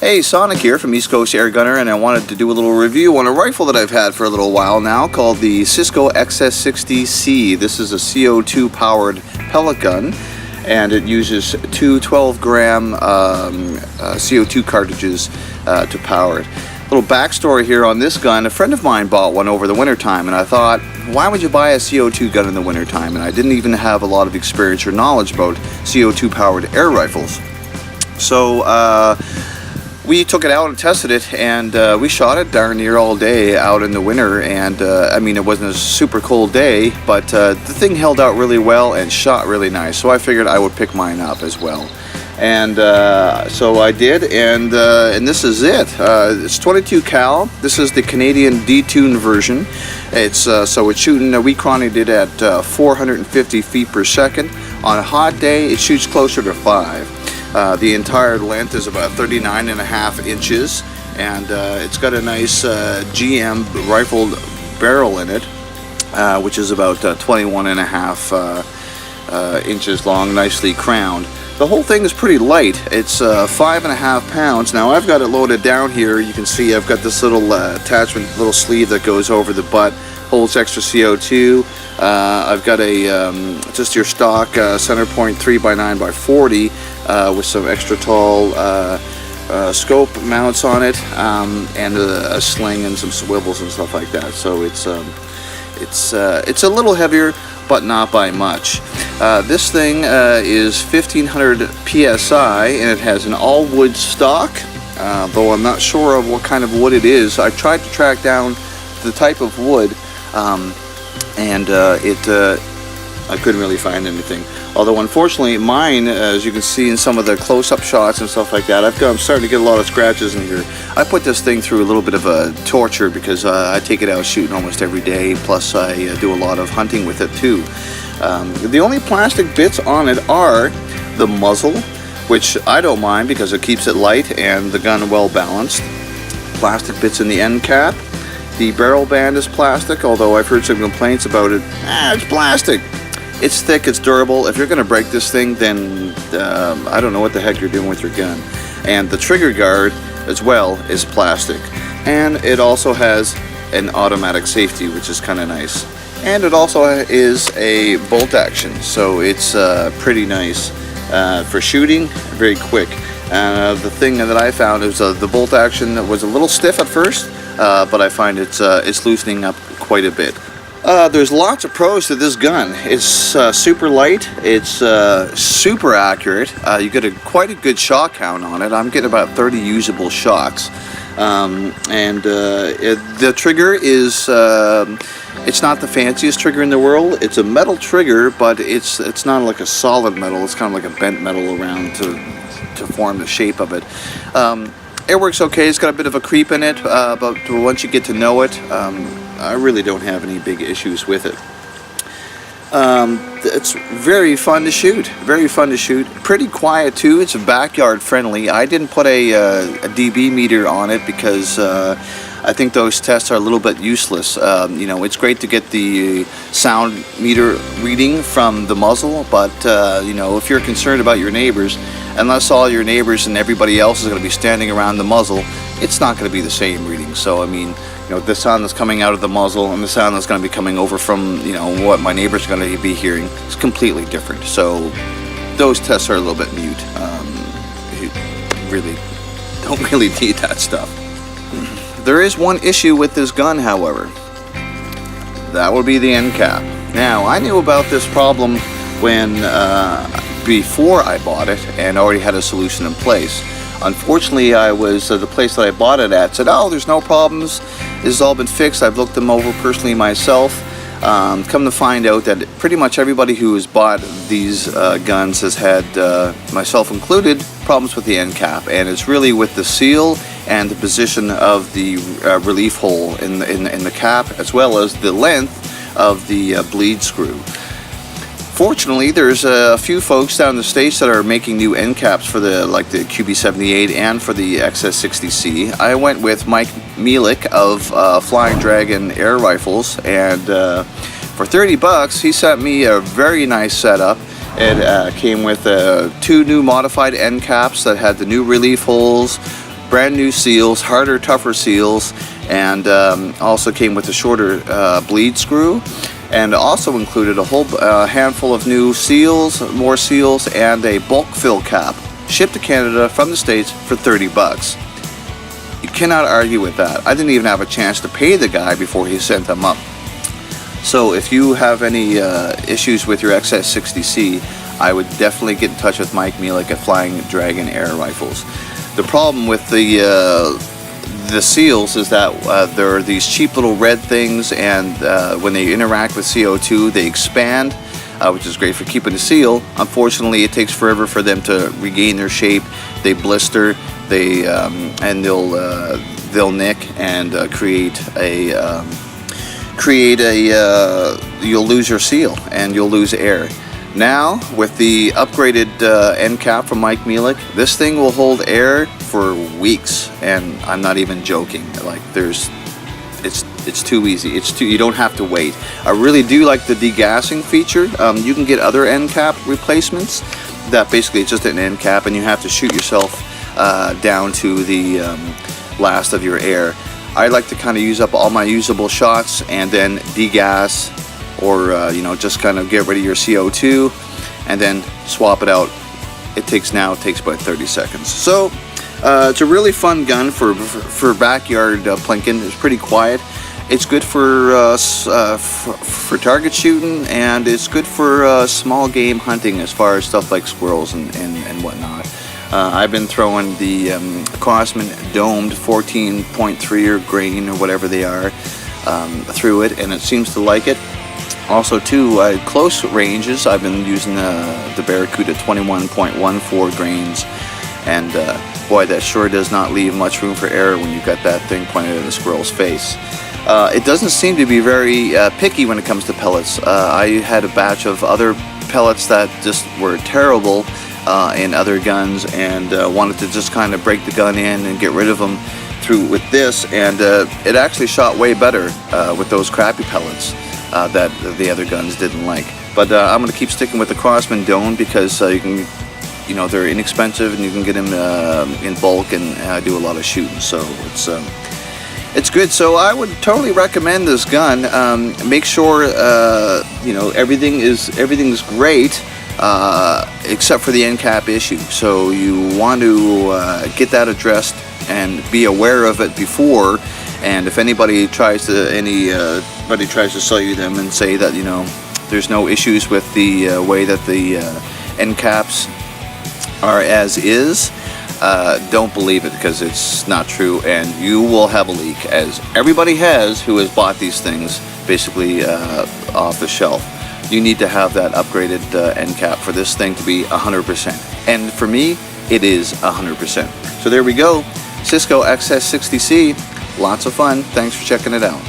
Hey, Sonic here from East Coast Airgunner, and I wanted to do a little review on a rifle that I've had for a little while now called the Xisico XS60C. This is a CO2 powered pellet gun, and it uses two 12-gram CO2 cartridges to power it. Little backstory here on this gun: a friend of mine bought one over the winter time, and I thought, why would you buy a CO2 gun in the winter time? And I didn't even have a lot of experience or knowledge about CO2 powered air rifles. So we took it out and tested it, and we shot it darn near all day out in the winter. And I mean, it wasn't a super cold day, but the thing held out really well and shot really nice. So I figured I would pick mine up as well. And so I did, and this is it. It's 22 cal. This is the Canadian detuned version. It's so it's shooting. We chronoed it at 450 feet per second. On a hot day, it shoots closer to 5. The entire length is about 39.5 inches, and it's got a nice GM rifled barrel in it, which is about 21.5 inches long, nicely crowned. The whole thing is pretty light. It's 5.5 pounds. Now I've got it loaded down here. You can see I've got this little attachment, little sleeve that goes over the butt, holds extra CO2. I've got a just your stock center point 3x9x40 with some extra tall scope mounts on it, and a sling and some swivels and stuff like that. So it's a little heavier, but not by much. This thing is 1500 psi, and it has an all-wood stock, though I'm not sure of what kind of wood it is. I tried to track down the type of wood, and I couldn't really find anything. Although unfortunately mine, as you can see in some of the close-up shots and stuff like that, I'm starting to get a lot of scratches in here. I put this thing through a little bit of a torture because I take it out shooting almost every day, plus I do a lot of hunting with it too. The only plastic bits on it are the muzzle, which I don't mind because it keeps it light and the gun well balanced. Plastic bits in the end cap. The barrel band is plastic, although I've heard some complaints about it. It's plastic. It's thick, it's durable. If you're going to break this thing, then I don't know what the heck you're doing with your gun. And the trigger guard as well is plastic. And it also has an automatic safety, which is kind of nice. And it also is a bolt action, so it's pretty nice for shooting, very quick. The thing that I found is the bolt action was a little stiff at first, but I find it's loosening up quite a bit. There's lots of pros to this gun. It's super light, it's super accurate. You get quite a good shot count on it. I'm getting about 30 usable shots. The trigger is, it's not the fanciest trigger in the world. It's a metal trigger, but it's not like a solid metal. It's kind of like a bent metal around to form the shape of it. It works okay. It's got a bit of a creep in it, but once you get to know it, I really don't have any big issues with it. It's very fun to shoot. Very fun to shoot. Pretty quiet too. It's backyard friendly. I didn't put a dB meter on it because I think those tests are a little bit useless. You know, it's great to get the sound meter reading from the muzzle, but you know, if you're concerned about your neighbors, unless all your neighbors and everybody else is going to be standing around the muzzle, it's not going to be the same reading. So I mean, you know, the sound that's coming out of the muzzle and the sound that's going to be coming over from, you know, what my neighbors are going to be hearing is completely different. So those tests are a little bit mute. You really don't really need that stuff. There is one issue with this gun, however. That would be the end cap. Now, I knew about this problem when before I bought it and already had a solution in place. Unfortunately, I was the place that I bought it at said, "Oh, there's no problems. This has all been fixed. I've looked them over personally myself." Come to find out that pretty much everybody who has bought these guns has had, myself included, problems with the end cap, and it's really with the seal and the position of the relief hole in the cap, as well as the length of the bleed screw. Fortunately, there's a few folks down in the States that are making new end caps for the QB78 and for the XS60C. I went with Mike Mielik of Flying Dragon Air Rifles, and for 30 bucks, he sent me a very nice setup. It came with two new modified end caps that had the new relief holes, brand new seals, harder, tougher seals, and also came with a shorter bleed screw, and also included a whole handful of new seals, more seals, and a bulk fill cap, shipped to Canada from the States for 30 bucks. You cannot argue with that. I didn't even have a chance to pay the guy before he sent them up. So if you have any issues with your XS60C, I would definitely get in touch with Mike Mielek at Flying Dragon Air Rifles. The problem with the seals is that there are these cheap little red things, and when they interact with CO2 they expand, which is great for keeping the seal. Unfortunately, it takes forever for them to regain their shape. They blister, and they'll nick and you'll lose your seal and you'll lose air. Now, with the upgraded end cap from Mike Mielek, this thing will hold air for weeks, and I'm not even joking. Like, it's too easy. You don't have to wait. I really do like the degassing feature. You can get other end cap replacements that basically it's just an end cap, and you have to shoot yourself down to the last of your air. I like to kind of use up all my usable shots and then degas, or just kind of get rid of your CO2 and then swap it out. It takes about 30 seconds. So it's a really fun gun for backyard plinking. It's pretty quiet. It's good for target shooting, and it's good for small game hunting as far as stuff like squirrels and whatnot. I've been throwing the Crosman domed 14.3 or grain or whatever they are through it, and it seems to like it. Also, too, at close ranges, I've been using the Barracuda 21.14 grains, and boy, that sure does not leave much room for error when you've got that thing pointed at a squirrel's face. It doesn't seem to be very picky when it comes to pellets. I had a batch of other pellets that just were terrible in other guns, and wanted to just kind of break the gun in and get rid of them with this, and it actually shot way better with those crappy pellets that the other guns didn't like. But I'm going to keep sticking with the Crosman Dome because you can, they're inexpensive and you can get them in bulk and do a lot of shooting. So it's good. So I would totally recommend this gun. Make sure everything's great. Except for the end cap issue. So you want to get that addressed and be aware of it before. And if anybody tries to sell you them and say that there's no issues with the way that the end caps are as is, don't believe it, because it's not true, and you will have a leak, as everybody has who has bought these things basically off the shelf. You need to have that upgraded end cap for this thing to be 100%. And for me, it is 100%. So there we go. Xisico XS60C. Lots of fun. Thanks for checking it out.